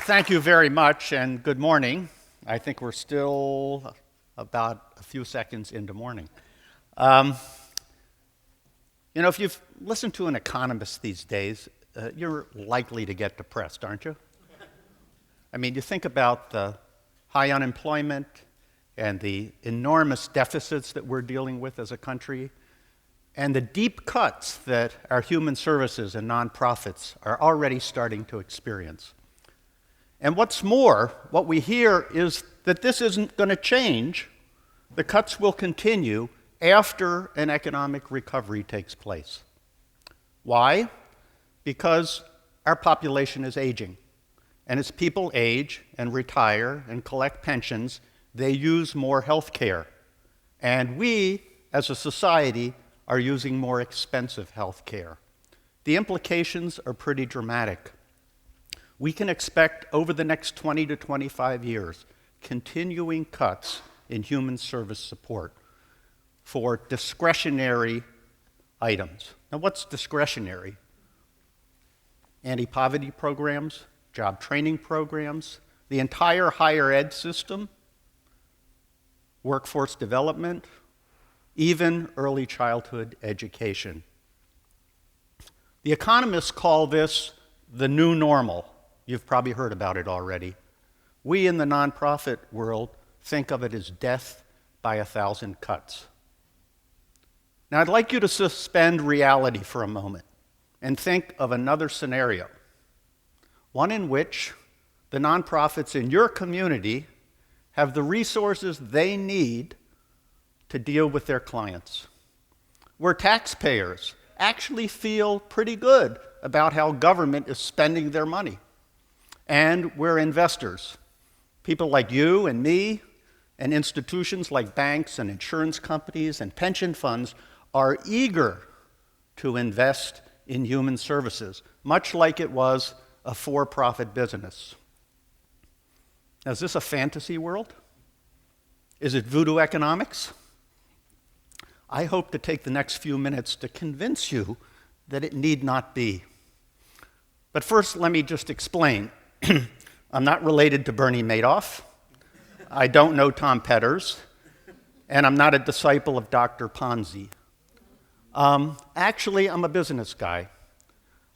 Thank you very much, and good morning. I think we're still about a few seconds into morning. If you've listened to an economist these days, you're likely to get depressed, aren't you? I mean, you think about the high unemployment and the enormous deficits that we're dealing with as a country, and the deep cuts that our human services and nonprofits are already starting to experience. And what's more, what we hear is that this isn't going to change. The cuts will continue after an economic recovery takes place. Why? Because our population is aging. And as people age and retire and collect pensions, they use more health care. And we, as a society, are using more expensive health care. The implications are pretty dramatic. We can expect over the next 20 to 25 years continuing cuts in human service support for discretionary items. Now, what's discretionary? Anti-poverty programs, job training programs, the entire higher ed system, workforce development, even early childhood education. The economists call this the new normal. You've probably heard about it already. We in the nonprofit world think of it as death by 1,000 cuts. Now, I'd like you to suspend reality for a moment and think of another scenario, one in which the nonprofits in your community have the resources they need to deal with their clients, where taxpayers actually feel pretty good about how government is spending their money. And we're investors, people like you and me, and institutions like banks and insurance companies and pension funds are eager to invest in human services, much like it was a for-profit business. Now, is this a fantasy world? Is it voodoo economics? I hope to take the next few minutes to convince you that it need not be. But first, let me just explain. I'm not related to Bernie Madoff. I don't know Tom Petters. And I'm not a disciple of Dr. Ponzi. Actually, I'm a business guy.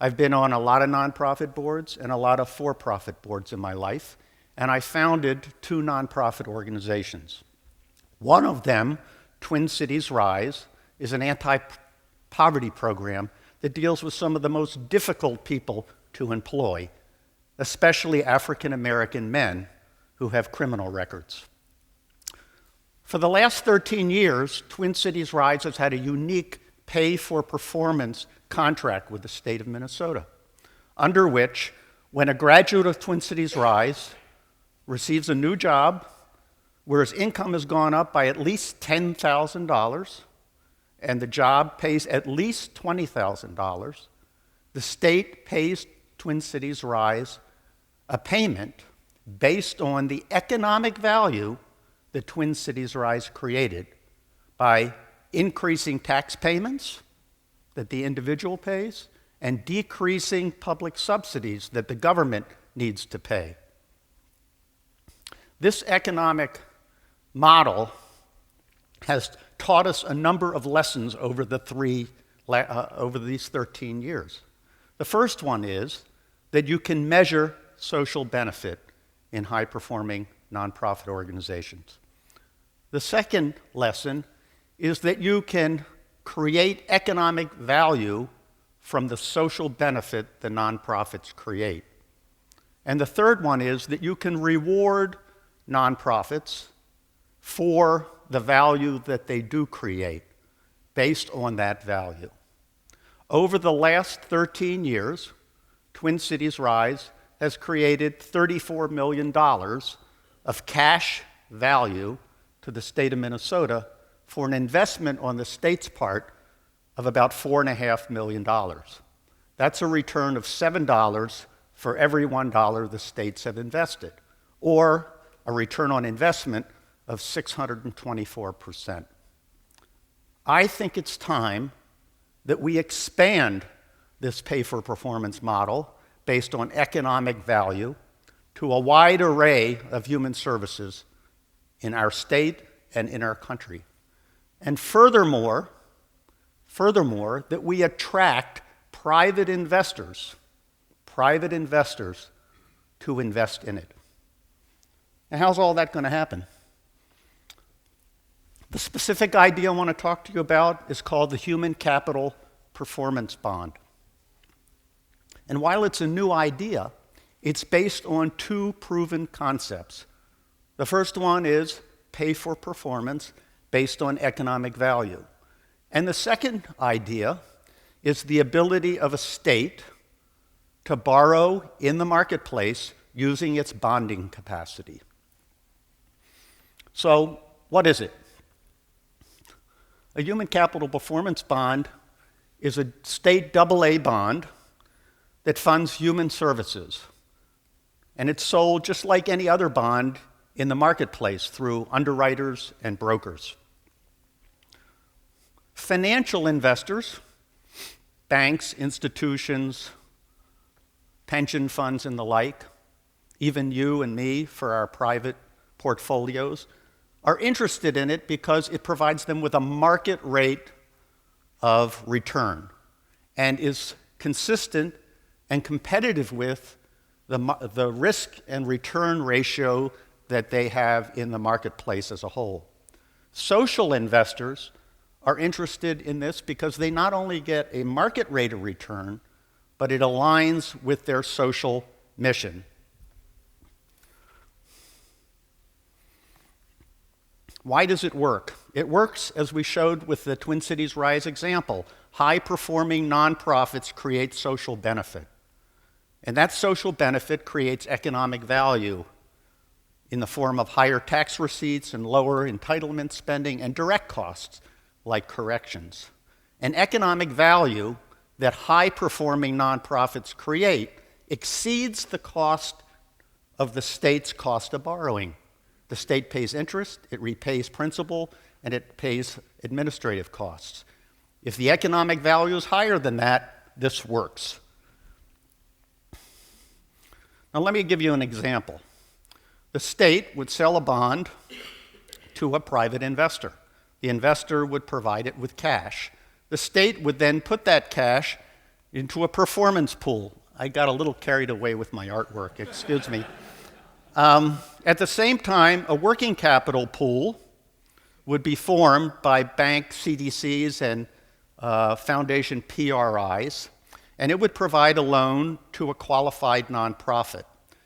I've been on a lot of nonprofit boards and a lot of for-profit boards in my life, and I founded 2 nonprofit organizations. One of them, Twin Cities Rise, is an anti-poverty program that deals with some of the most difficult people to employ, especially African American men who have criminal records. For the last 13 years, Twin Cities Rise has had a unique pay-for-performance contract with the state of Minnesota, under which, when a graduate of Twin Cities Rise receives a new job where his income has gone up by at least $10,000 and the job pays at least $20,000, the state pays Twin Cities Rise a payment based on the economic value that Twin Cities Rise created by increasing tax payments that the individual pays and decreasing public subsidies that the government needs to pay. This economic model has taught us a number of lessons over these 13 years. The first one is that you can measure social benefit in high-performing nonprofit organizations. The second lesson is that you can create economic value from the social benefit the nonprofits create. And the third one is that you can reward nonprofits for the value that they do create based on that value. Over the last 13 years, Twin Cities Rise has created $34 million of cash value to the state of Minnesota for an investment on the state's part of about $4.5 million. That's a return of $7 for every $1 the states have invested, or a return on investment of 624%. I think it's time that we expand this pay-for-performance model based on economic value to a wide array of human services in our state and in our country. And furthermore, that we attract private investors to invest in it. Now, how's all that going to happen? The specific idea I want to talk to you about is called the Human Capital Performance Bond. And while it's a new idea, it's based on two proven concepts. The first one is pay for performance based on economic value. And the second idea is the ability of a state to borrow in the marketplace using its bonding capacity. So, what is it? A human capital performance bond is a state AA bond that funds human services. And it's sold just like any other bond in the marketplace through underwriters and brokers. Financial investors, banks, institutions, pension funds, and the like, even you and me for our private portfolios, are interested in it because it provides them with a market rate of return and is consistent and competitive with the risk and return ratio that they have in the marketplace as a whole. Social investors are interested in this because they not only get a market rate of return, but it aligns with their social mission. Why does it work? It works, as we showed with the Twin Cities Rise example. High-performing nonprofits create social benefit. And that social benefit creates economic value in the form of higher tax receipts and lower entitlement spending and direct costs like corrections. And economic value that high-performing nonprofits create exceeds the cost of the state's cost of borrowing. The state pays interest, it repays principal, and it pays administrative costs. If the economic value is higher than that, this works. Now let me give you an example. The state would sell a bond to a private investor. The investor would provide it with cash. The state would then put that cash into a performance pool. I got a little carried away with my artwork, excuse me. At the same time, a working capital pool would be formed by bank CDCs and foundation PRIs, and it would provide a loan to a qualified nonprofit,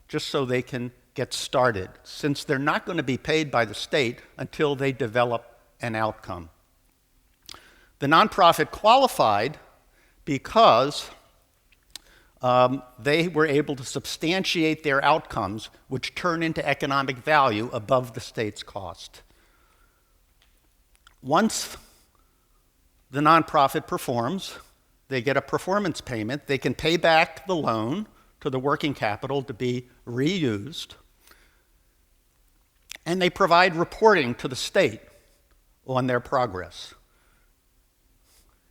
just so they can get started, since they're not going to be paid by the state until they develop an outcome. The nonprofit qualified because they were able to substantiate their outcomes, which turn into economic value above the state's cost. Once the nonprofit performs, they get a performance payment. They can pay back the loan to the working capital to be reused, and they provide reporting to the state on their progress.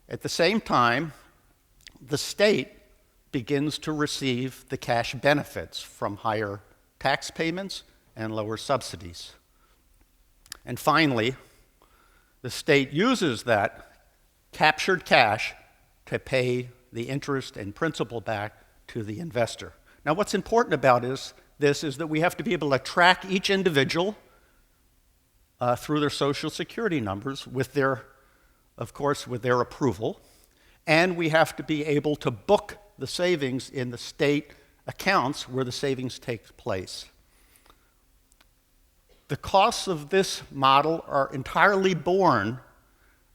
At the same time, the state begins to receive the cash benefits from higher tax payments and lower subsidies. And finally, the state uses that captured cash to pay the interest and principal back to the investor. Now, what's important about this is that we have to be able to track each individual through their social security numbers with their approval, and we have to be able to book the savings in the state accounts where the savings take place. The costs of this model are entirely borne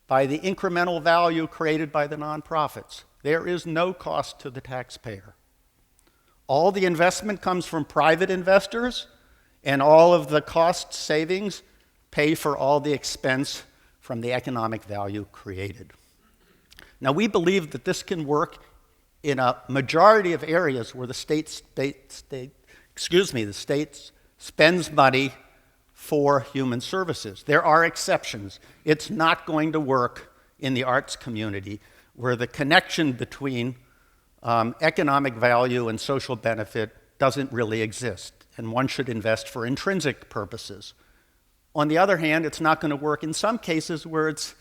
by the incremental value created by the nonprofits. There is no cost to the taxpayer. All the investment comes from private investors, and all of the cost savings pay for all the expense from the economic value created. Now, we believe that this can work in a majority of areas where the state spends money for human services. There are exceptions. It's not going to work in the arts community, where the connection between economic value and social benefit doesn't really exist, and one should invest for intrinsic purposes. On the other hand, it's not going to work in some cases where it's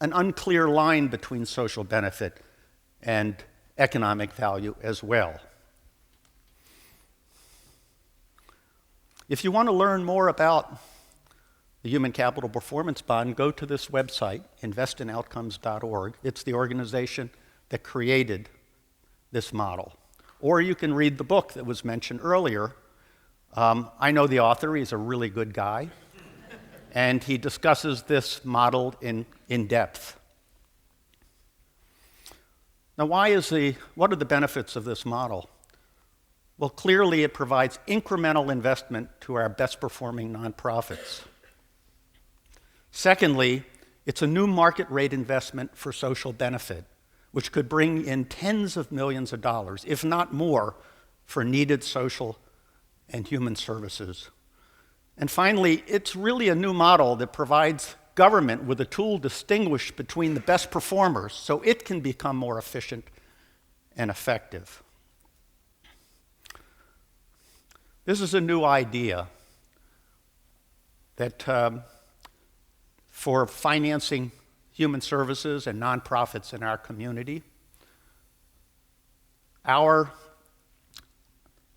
an unclear line between social benefit and economic value as well. If you want to learn more about the Human Capital Performance Bond, go to this website, investinoutcomes.org. It's the organization that created this model. Or you can read the book that was mentioned earlier. I know the author. He's a really good guy. And he discusses this model in depth. Now, what are the benefits of this model? Well, clearly it provides incremental investment to our best performing nonprofits. Secondly, it's a new market rate investment for social benefit, which could bring in tens of millions of dollars, if not more, for needed social and human services. And finally, it's really a new model that provides government with a tool to distinguish between the best performers so it can become more efficient and effective. This is a new idea that for financing human services and nonprofits in our community.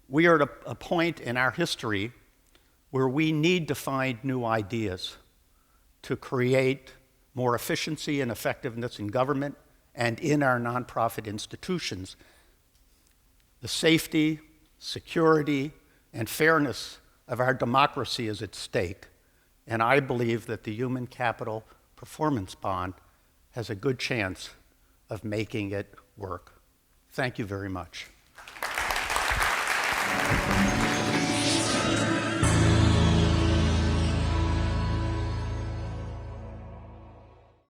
We are at a point in our history where we need to find new ideas to create more efficiency and effectiveness in government and in our nonprofit institutions. The safety, security, and fairness of our democracy is at stake, and I believe that the Human Capital Performance Bond has a good chance of making it work. Thank you very much.